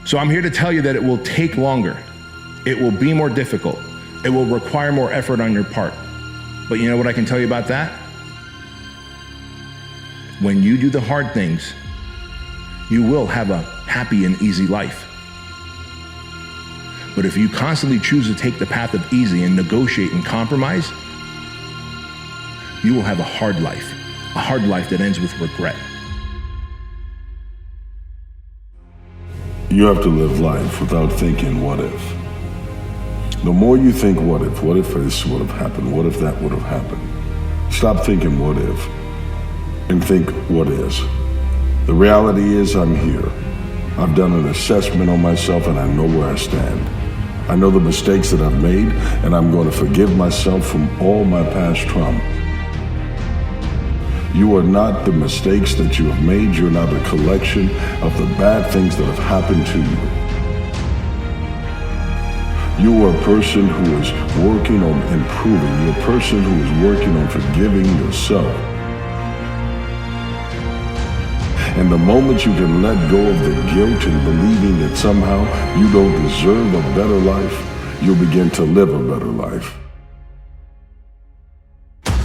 So I'm here to tell you that it will take longer. It will be more difficult. It will require more effort on your part. But you know what I can tell you about that? When you do the hard things, you will have a happy and easy life. But if you constantly choose to take the path of easy and negotiate and compromise, you will have a hard life that ends with regret. You have to live life without thinking what if. The more you think what if this would have happened, what if that would have happened, stop thinking what if and think what is. The reality is I'm here. I've done an assessment on myself and I know where I stand. I know the mistakes that I've made and I'm going to forgive myself from all my past trauma. You are not the mistakes that you have made. You're not a collection of the bad things that have happened to you. You are a person who is working on improving. You're a person who is working on forgiving yourself. And the moment you can let go of the guilt and believing that somehow you don't deserve a better life, you'll begin to live a better life.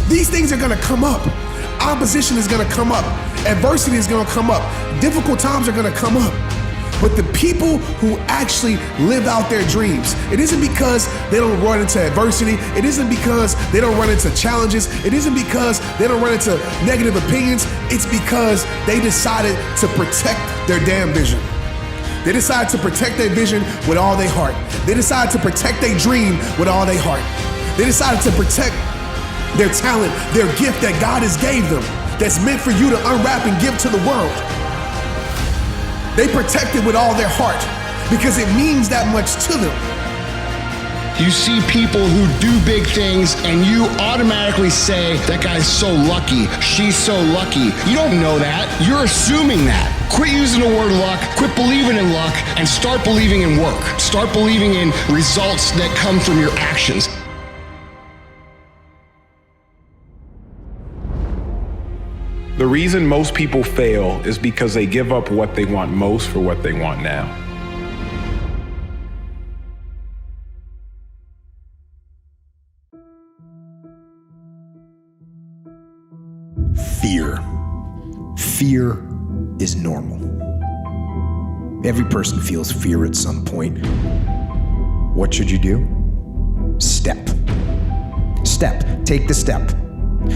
These things are gonna come up. Opposition is gonna come up. Adversity is gonna come up. Difficult times are gonna come up. But the people who actually live out their dreams, it isn't because they don't run into adversity. It isn't because they don't run into challenges. It isn't because they don't run into negative opinions. It's because they decided to protect their damn vision. They decided to protect their vision with all their heart. They decided to protect their dream with all their heart. They decided to protect their talent, their gift that God has gave them, that's meant for you to unwrap and give to the world. They protect it with all their heart because it means that much to them. You see people who do big things and you automatically say, that guy's so lucky, she's so lucky. You don't know that, you're assuming that. Quit using the word luck, quit believing in luck, and start believing in work. Start believing in results that come from your actions. The reason most people fail is because they give up what they want most for what they want now. Fear. Fear is normal. Every person feels fear at some point. What should you do? Step. Step. Take the step.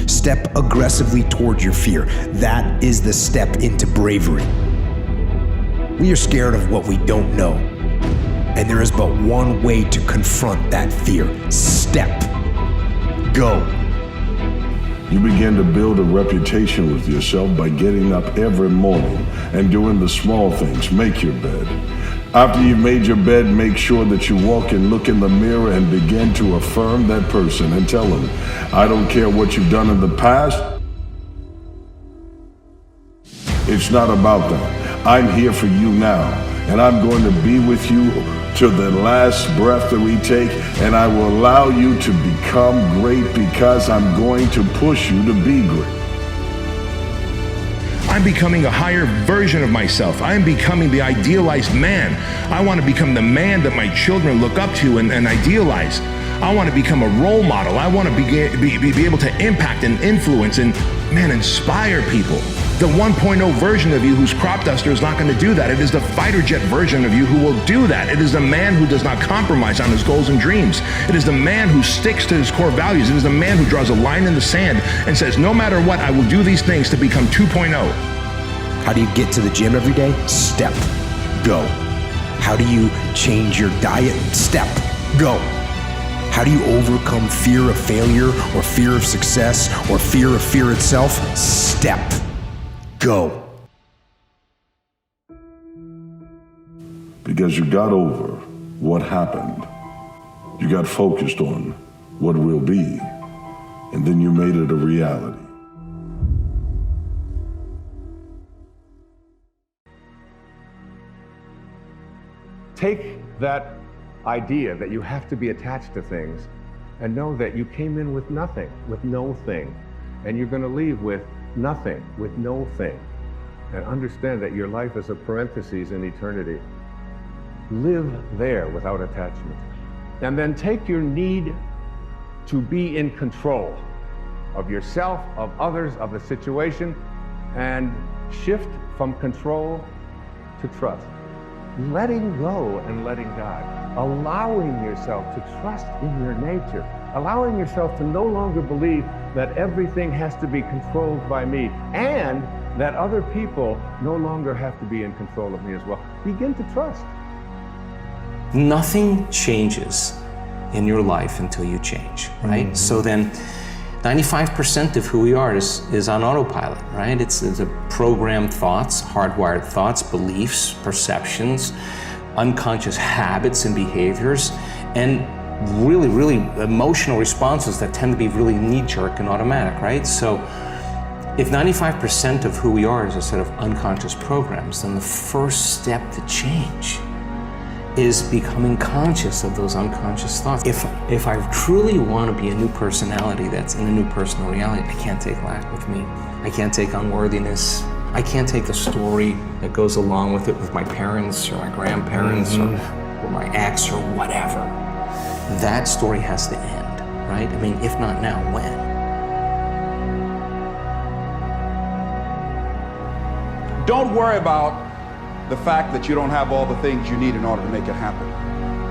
Step aggressively toward your fear. That is the step into bravery. We are scared of what we don't know. And there is but one way to confront that fear. Step. Go. You begin to build a reputation with yourself by getting up every morning and doing the small things. Make your bed. After you've made your bed, make sure that you walk and look in the mirror and begin to affirm that person and tell them, I don't care what you've done in the past. It's not about that. I'm here for you now, and I'm going to be with you to the last breath that we take, and I will allow you to become great because I'm going to push you to be great. I'm becoming a higher version of myself. I'm becoming the idealized man. I want to become the man that my children look up to and idealize. I want to become a role model. I want to be able to impact and influence and, inspire people. The 1.0 version of you who's crop duster is not going to do that. It is the fighter jet version of you who will do that. It is the man who does not compromise on his goals and dreams. It is the man who sticks to his core values. It is the man who draws a line in the sand and says, no matter what, I will do these things to become 2.0. How do you get to the gym every day? Step. Go. How do you change your diet? Step. Go. How do you overcome fear of failure or fear of success or fear of fear itself? Step. Go. Because you got over what happened. You got focused on what will be, and then you made it a reality. Take that idea that you have to be attached to things and know that you came in with nothing, with no thing, and you're going to leave with nothing, with no thing. And understand that your life is a parenthesis in eternity. live there without attachment. And then take your need to be in control of yourself, of others, of the situation, and shift from control to trust. Letting go and letting God. Allowing yourself to trust in your nature. Allowing yourself to no longer believe that everything has to be controlled by me and that other people no longer have to be in control of me as well. Begin to trust. Nothing changes in your life until you change, right? Mm-hmm. So then 95% of who we are is on autopilot, right? It's a programmed thoughts, hardwired thoughts, beliefs, perceptions, unconscious habits and behaviors, and really, really emotional responses that tend to be really knee-jerk and automatic, right? So if 95% of who we are is a set of unconscious programs, then the first step to change is becoming conscious of those unconscious thoughts. If I truly want to be a new personality that's in a new personal reality, I can't take lack with me. I can't take unworthiness. I can't take the story that goes along with it with my parents or my grandparents or my ex or whatever. That story has to end, right? I mean, if not now, when? Don't worry about the fact that you don't have all the things you need in order to make it happen.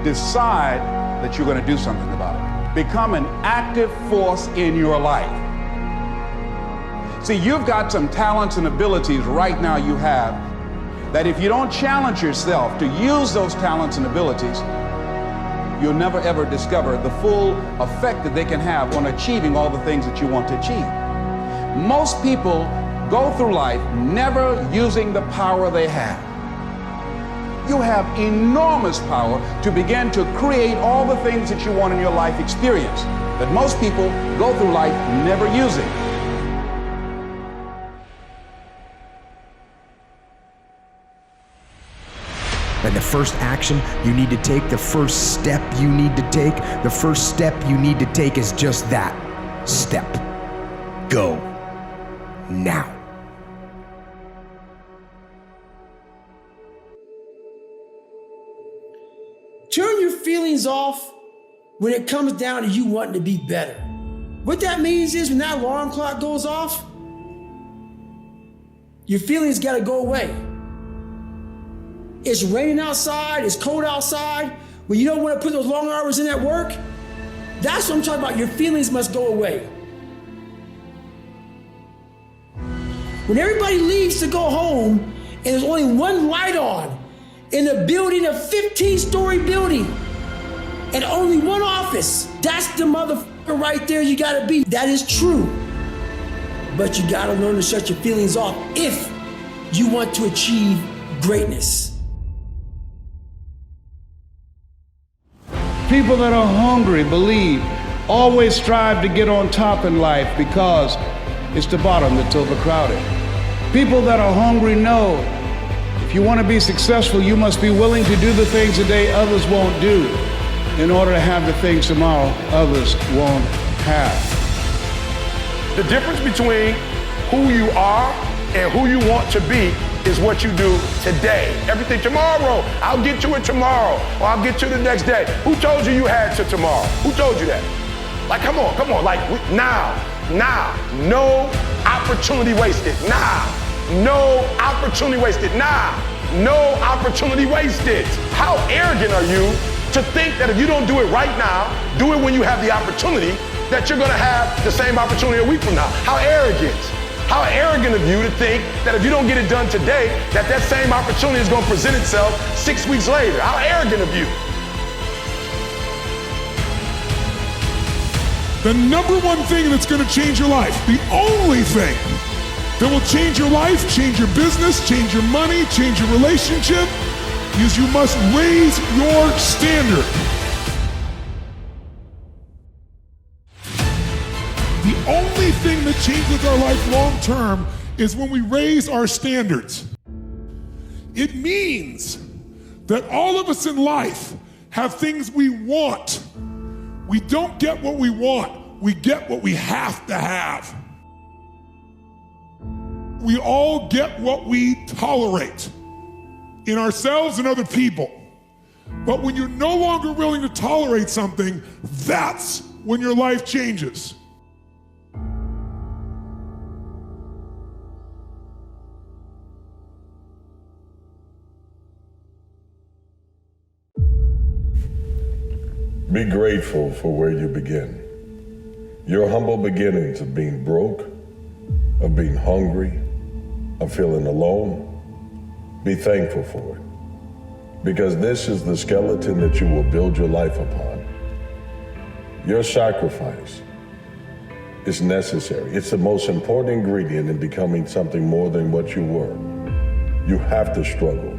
Decide that you're going to do something about it. Become an active force in your life. See, you've got some talents and abilities right now you have that if you don't challenge yourself to use those talents and abilities, you'll never ever discover the full effect that they can have on achieving all the things that you want to achieve. Most people go through life never using the power they have. You have enormous power to begin to create all the things that you want in your life experience that most people go through life never using. And the first action you need to take, the first step you need to take, the first step you need to take is just that step. Go now. Turn your feelings off when it comes down to you wanting to be better. What that means is when that alarm clock goes off, your feelings gotta go away. It's raining outside, it's cold outside, when you don't wanna put those long hours in at work, that's what I'm talking about. Your feelings must go away. When everybody leaves to go home and there's only one light on in a building, a 15-story building, and only one office, that's the motherfucker right there you gotta be. That is true. But you gotta learn to shut your feelings off if you want to achieve greatness. People that are hungry believe, always strive to get on top in life because it's the bottom that's overcrowded. People that are hungry know if you want to be successful, you must be willing to do the things today others won't do in order to have the things tomorrow others won't have. The difference between who you are and who you want to be is what you do today. Everything tomorrow, I'll get to it tomorrow, or I'll get to it the next day. Who told you you had to tomorrow? Who told you that? Like, come on, like now, no opportunity wasted, no opportunity wasted, no opportunity wasted. How arrogant are you to think that if you don't do it right now, do it when you have the opportunity, that you're gonna have the same opportunity a week from now? How arrogant. How arrogant of you to think that if you don't get it done today, that same opportunity is going to present itself 6 weeks later. How arrogant of you. The number one thing that's going to change your life, the only thing that will change your life, change your business, change your money, change your relationship, is you must raise your standard. The only thing that changes our life long term is when we raise our standards. It means that all of us in life have things we want. We don't get what we want, we get what we have to have. We all get what we tolerate in ourselves and other people. But when you're no longer willing to tolerate something, that's when your life changes. Be grateful for where you begin. Your humble beginnings of being broke, of being hungry, of feeling alone. Be thankful for it. Because this is the skeleton that you will build your life upon. Your sacrifice is necessary. It's the most important ingredient in becoming something more than what you were. You have to struggle.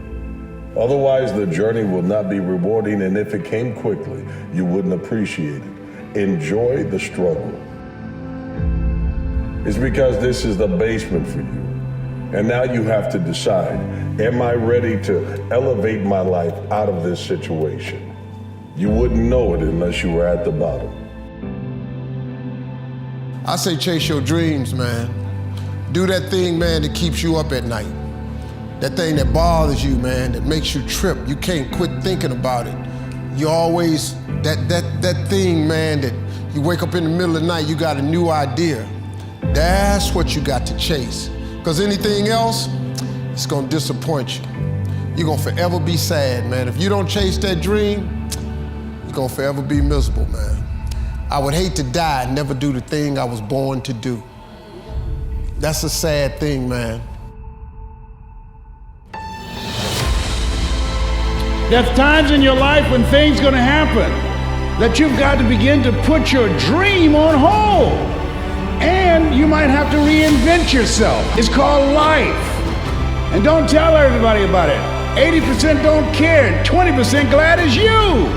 Otherwise, the journey will not be rewarding, and if it came quickly, you wouldn't appreciate it. Enjoy the struggle. It's because this is the basement for you. And now you have to decide, am I ready to elevate my life out of this situation? You wouldn't know it unless you were at the bottom. I say chase your dreams, man. Do that thing, man, that keeps you up at night. That thing that bothers you, man, that makes you trip. You can't quit thinking about it. You always, that thing, man, that you wake up in the middle of the night, you got a new idea. That's what you got to chase. Because anything else, it's gonna disappoint you. You're gonna forever be sad, man. If you don't chase that dream, you're gonna forever be miserable, man. I would hate to die and never do the thing I was born to do. That's a sad thing, man. There's times in your life when things gonna happen that you've got to begin to put your dream on hold. And you might have to reinvent yourself. It's called life. And don't tell everybody about it. 80% don't care, and 20% glad as you.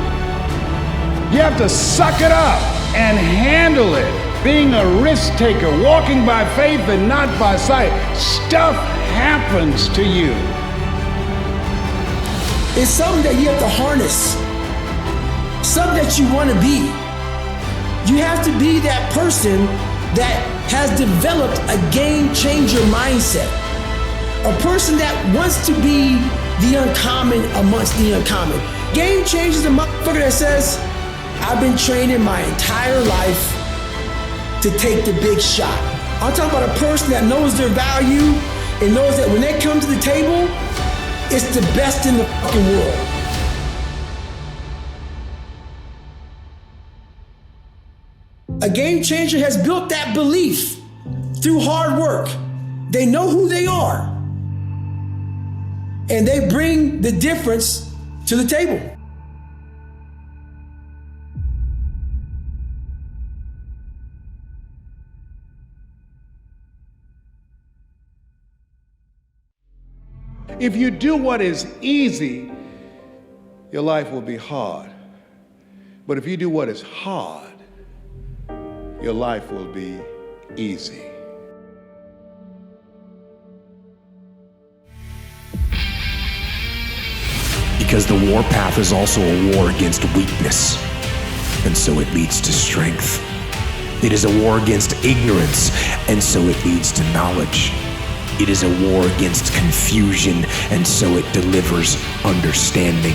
You have to suck it up and handle it. Being a risk taker, walking by faith and not by sight. Stuff happens to you. It's something that you have to harness, something that you want to be. You have to be that person that has developed a game changer mindset. A person that wants to be the uncommon amongst the uncommon. Game changer is a motherfucker that says, I've been training my entire life to take the big shot. I'm talking about a person that knows their value and knows that when they come to the table, it's the best in the fucking world. A game changer has built that belief through hard work. They know who they are. And they bring the difference to the table. If you do what is easy, your life will be hard. But if you do what is hard, your life will be easy. Because the warpath is also a war against weakness, and so it leads to strength. It is a war against ignorance, and so it leads to knowledge. It is a war against confusion, and so it delivers understanding.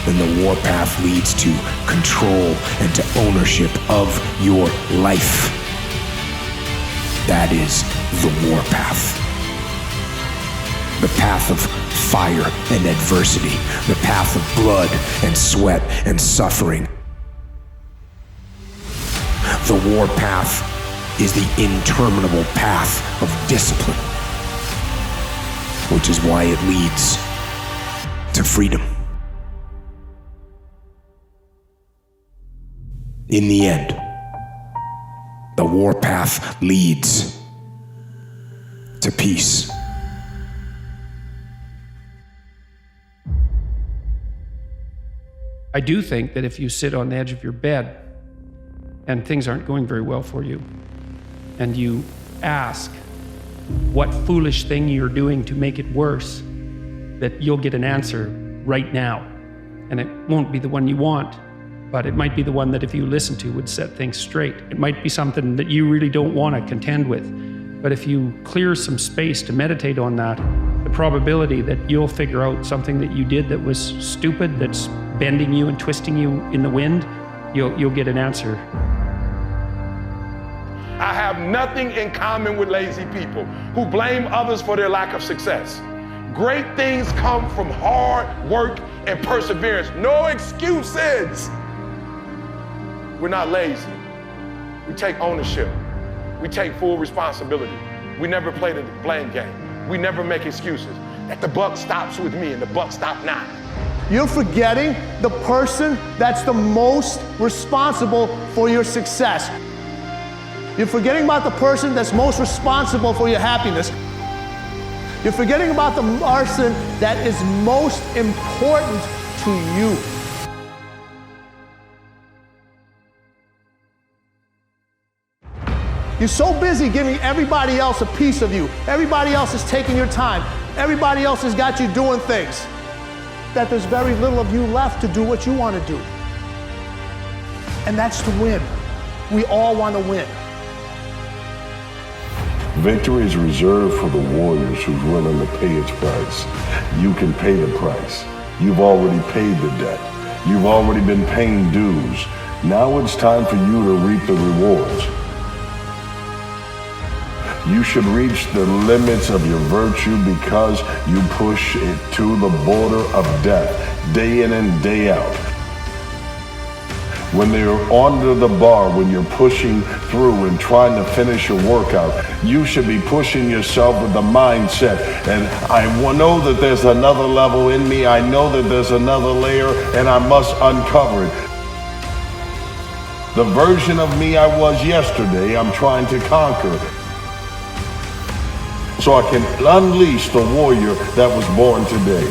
And the warpath leads to control and to ownership of your life. That is the warpath. The path of fire and adversity, the path of blood and sweat and suffering. The warpath is the interminable path of discipline, which is why it leads to freedom. In the end, the warpath leads to peace. I do think that if you sit on the edge of your bed and things aren't going very well for you, and you ask what foolish thing you're doing to make it worse, that you'll get an answer right now. And it won't be the one you want, but it might be the one that if you listen to would set things straight. It might be something that you really don't want to contend with. But if you clear some space to meditate on that, the probability that you'll figure out something that you did that was stupid, that's bending you and twisting you in the wind, you'll get an answer. I have nothing in common with lazy people who blame others for their lack of success. Great things come from hard work and perseverance. No excuses. We're not lazy. We take ownership. We take full responsibility. We never play the blame game. We never make excuses. That the buck stops with me and the buck stops not. You're forgetting the person that's the most responsible for your success. You're forgetting about the person that's most responsible for your happiness. You're forgetting about the person that is most important to you. You're so busy giving everybody else a piece of you. Everybody else is taking your time. Everybody else has got you doing things that there's very little of you left to do what you want to do. And that's to win. We all want to win. Victory is reserved for the warriors who's willing to pay its price. You can pay the price. You've already paid the debt. You've already been paying dues. Now it's time for you to reap the rewards. You should reach the limits of your virtue because you push it to the border of death, day in and day out. When they're under the bar, when you're pushing through and trying to finish your workout, you should be pushing yourself with the mindset, and I know that there's another level in me, I know that there's another layer, and I must uncover it. The version of me I was yesterday, I'm trying to conquer, so I can unleash the warrior that was born today.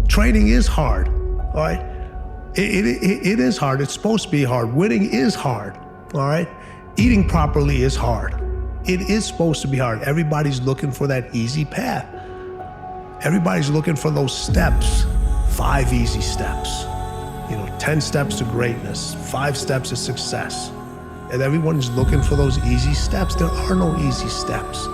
Training is hard, all right? It is hard. It's supposed to be hard. Winning is hard, all right? Eating properly is hard. It is supposed to be hard. Everybody's looking for that easy path. Everybody's looking for those steps, 5 easy steps. 10 steps to greatness, 5 steps to success. And everyone's looking for those easy steps. There are no easy steps.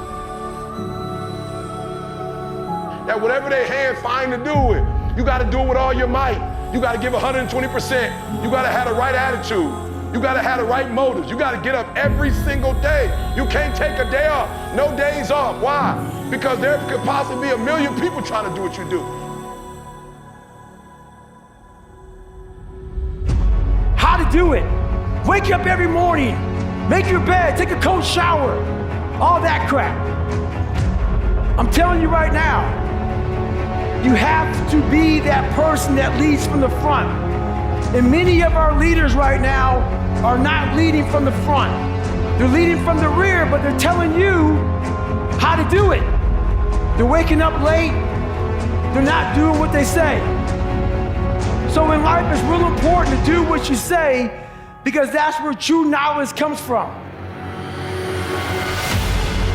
That whatever their hand find to do it, you got to do it with all your might. You got to give 120%. You got to have the right attitude. You got to have the right motives. You got to get up every single day. You can't take a day off. No days off. Why? Because there could possibly be a million people trying to do what you do. How to do it. Wake up every morning. Make your bed. Take a cold shower. All that crap. I'm telling you right now, you have to be that person that leads from the front. And many of our leaders right now are not leading from the front. They're leading from the rear, but they're telling you how to do it. They're waking up late. They're not doing what they say. So in life, it's real important to do what you say because that's where true knowledge comes from.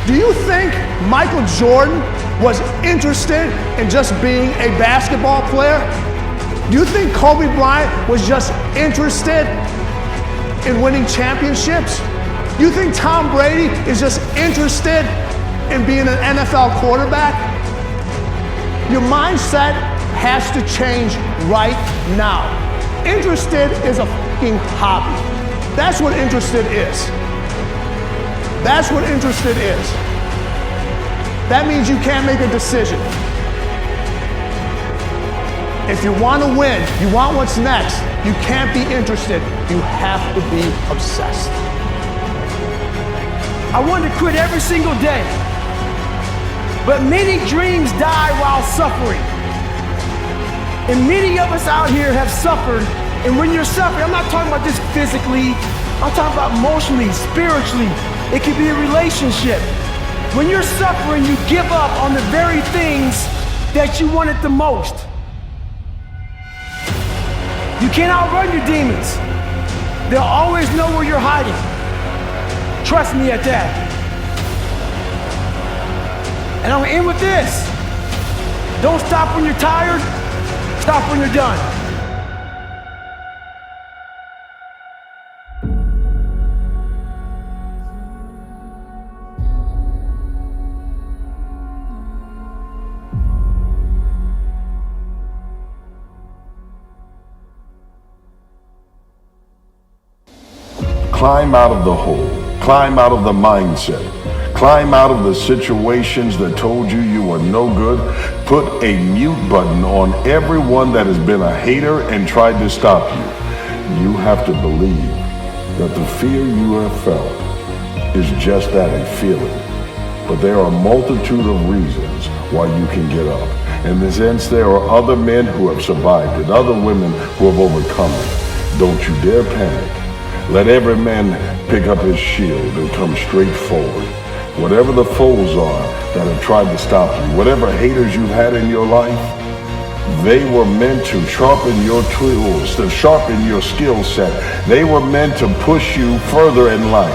Do you think Michael Jordan was interested in just being a basketball player? Do you think Kobe Bryant was just interested in winning championships? Do you think Tom Brady is just interested in being an NFL quarterback? Your mindset has to change right now. Interested is a fucking hobby. That's what interested is. That's what interested is. That means you can't make a decision. If you want to win, you want what's next, you can't be interested. You have to be obsessed. I want to quit every single day, but many dreams die while suffering. And many of us out here have suffered, and when you're suffering, I'm not talking about just physically, I'm talking about emotionally, spiritually. It could be a relationship. When you're suffering, you give up on the very things that you wanted the most. You can't outrun your demons. They'll always know where you're hiding. Trust me at that. And I'm gonna end with this. Don't stop when you're tired. Stop when you're done. Climb out of the hole. Climb out of the mindset. Climb out of the situations that told you you were no good. Put a mute button on everyone that has been a hater and tried to stop you. You have to believe that the fear you have felt is just that, a feeling. But there are a multitude of reasons why you can get up. In this sense, there are other men who have survived it, other women who have overcome it. Don't you dare panic. Let every man pick up his shield and come straight forward. Whatever the foes are that have tried to stop you, whatever haters you've had in your life, they were meant to sharpen your tools, to sharpen your skill set. They were meant to push you further in life.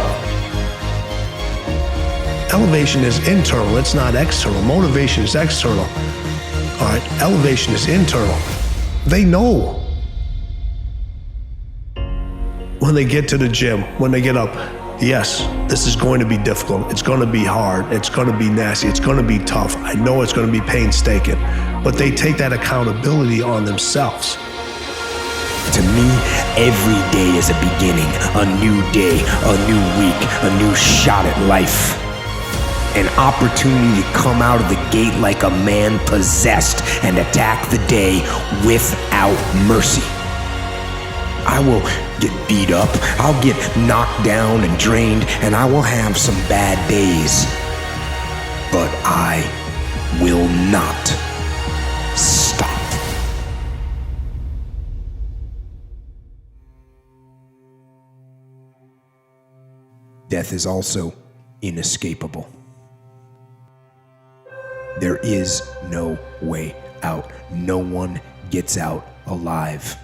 Elevation is internal, it's not external. Motivation is external. All right, elevation is internal. They know. When they get to the gym, when they get up, yes, this is going to be difficult. It's going to be hard. It's going to be nasty. It's going to be tough. I know it's going to be painstaking, but they take that accountability on themselves. To me, every day is a beginning, a new day, a new week, a new shot at life. An opportunity to come out of the gate like a man possessed and attack the day without mercy. I will get beat up, I'll get knocked down and drained, and I will have some bad days. But I will not stop. Death is also inescapable. There is no way out. No one gets out alive.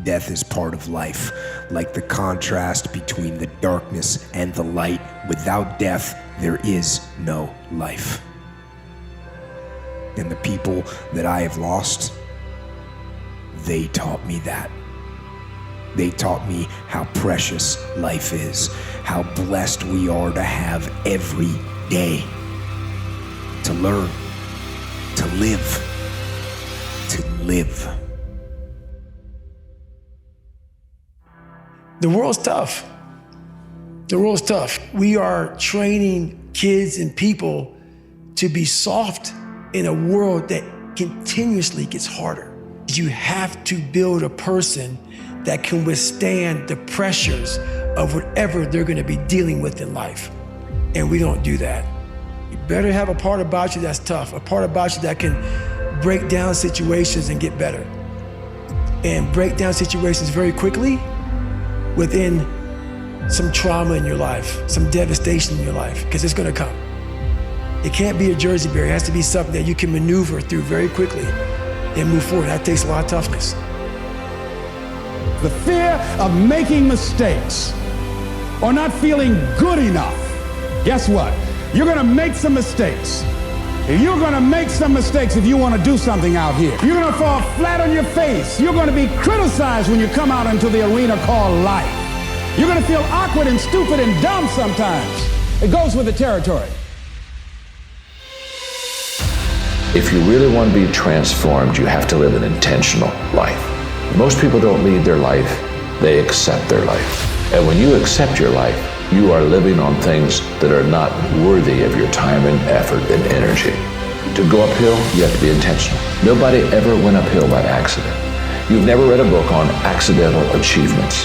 Death is part of life, like the contrast between the darkness and the light. Without death, there is no life. And the people that I have lost, they taught me that. They taught me how precious life is, how blessed we are to have every day. To learn, to live, to live. The world's tough. The world's tough. We are training kids and people to be soft in a world that continuously gets harder. You have to build a person that can withstand the pressures of whatever they're going to be dealing with in life. And we don't do that. You better have a part about you that's tough, a part about you that can break down situations and get better. And break down situations very quickly within some trauma in your life, some devastation in your life, because it's gonna come. It can't be a Jersey bear. It has to be something that you can maneuver through very quickly and move forward. That takes a lot of toughness. The fear of making mistakes or not feeling good enough. Guess what? You're gonna make some mistakes. You're gonna make some mistakes if you wanna do something out here. You're gonna fall flat on your face. You're gonna be criticized when you come out into the arena called life. You're gonna feel awkward and stupid and dumb sometimes. It goes with the territory. If you really want to be transformed, you have to live an intentional life. Most people don't lead their life, they accept their life. And when you accept your life, you are living on things that are not worthy of your time and effort and energy. To go uphill, you have to be intentional. Nobody ever went uphill by accident. You've never read a book on accidental achievements.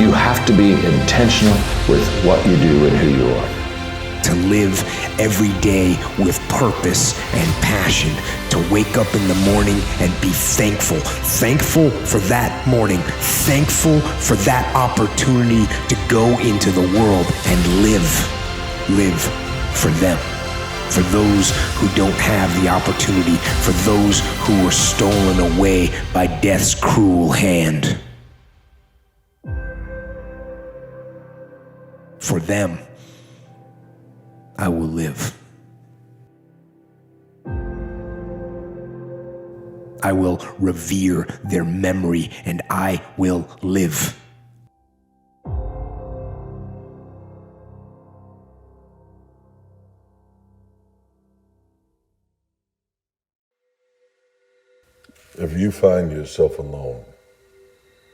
You have to be intentional with what you do and who you are. To live every day with purpose and passion, to wake up in the morning and be thankful. Thankful for that morning, thankful for that opportunity to go into the world and live for them. For those who don't have the opportunity, for those who were stolen away by death's cruel hand. For them, I will live. I will revere their memory, and I will live. If you find yourself alone,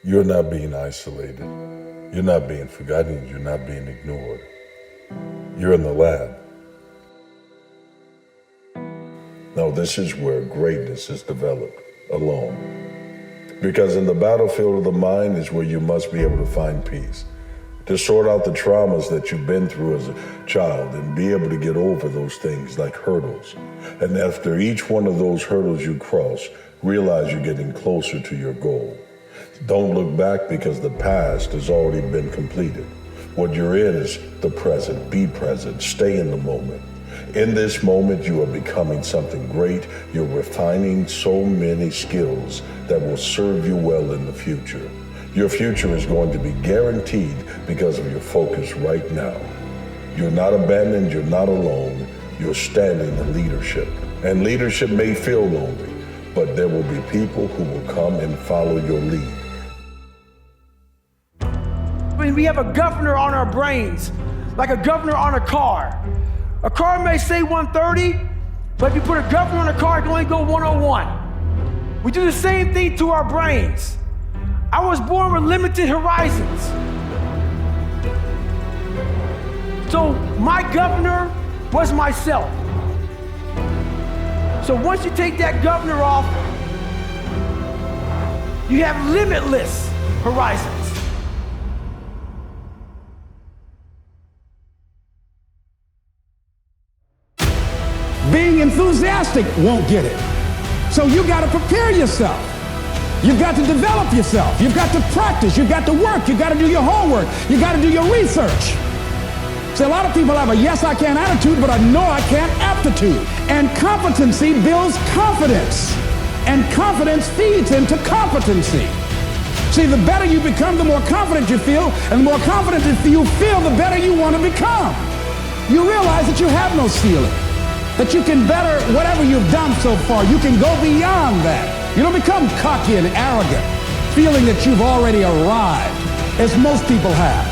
you're not being isolated. You're not being forgotten. You're not being ignored. You're in the lab. Now, this is where greatness is developed, alone. Because in the battlefield of the mind is where you must be able to find peace, to sort out the traumas that you've been through as a child and be able to get over those things like hurdles. And after each one of those hurdles you cross, realize you're getting closer to your goal. Don't look back because the past has already been completed. What you're in is the present. Be present. Stay in the moment. In this moment, you are becoming something great. You're refining so many skills that will serve you well in the future. Your future is going to be guaranteed because of your focus right now. You're not abandoned. You're not alone. You're standing in leadership. And leadership may feel lonely, but there will be people who will come and follow your lead. When we have a governor on our brains, like a governor on a car. A car may say 130, but if you put a governor on a car, it can only go 101. We do the same thing to our brains. I was born with limited horizons. So my governor was myself. So once you take that governor off, you have limitless horizons. Being enthusiastic won't get it. So you got to prepare yourself. You've got to develop yourself. You've got to practice. You've got to work. You've got to do your homework. You've got to do your research. See, a lot of people have a yes, I can attitude, but a no, I can't aptitude. And competency builds confidence. And confidence feeds into competency. See, the better you become, the more confident you feel. And the more confident you feel, the better you want to become. You realize that you have no ceiling. That you can better whatever you've done so far. You can go beyond that. You don't become cocky and arrogant, feeling that you've already arrived, as most people have.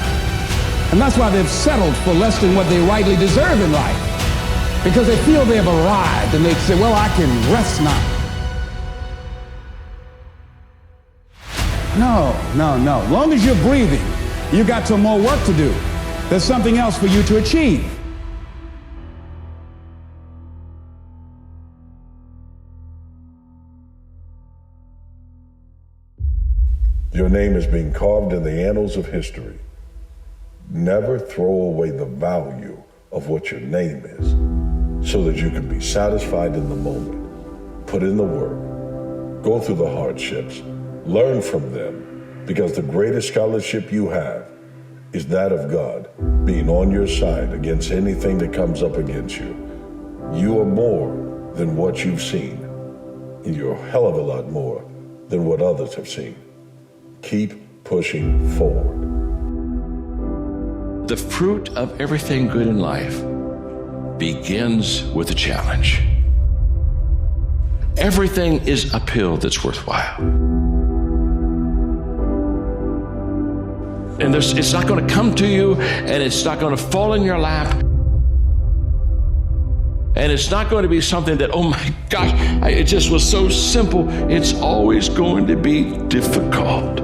And that's why they've settled for less than what they rightly deserve in life. Because they feel they've arrived and they say, well, I can rest now. No. As long as you're breathing, you've got some more work to do. There's something else for you to achieve. Your name is being carved in the annals of history. Never throw away the value of what your name is so that you can be satisfied in the moment. Put in the work. Go through the hardships. Learn from them, because the greatest scholarship you have is that of God being on your side against anything that comes up against you. You are more than what you've seen, and you're a hell of a lot more than what others have seen. Keep pushing forward. The fruit of everything good in life begins with a challenge. Everything is uphill that's worthwhile. And it's not going to come to you, and it's not going to fall in your lap. And it's not going to be something that, oh my gosh, it just was so simple. It's always going to be difficult.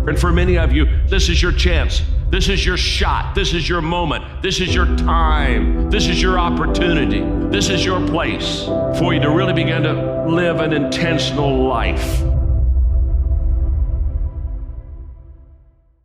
And for many of you, this is your chance. This is your shot. This is your moment. This is your time. This is your opportunity. This is your place for you to really begin to live an intentional life.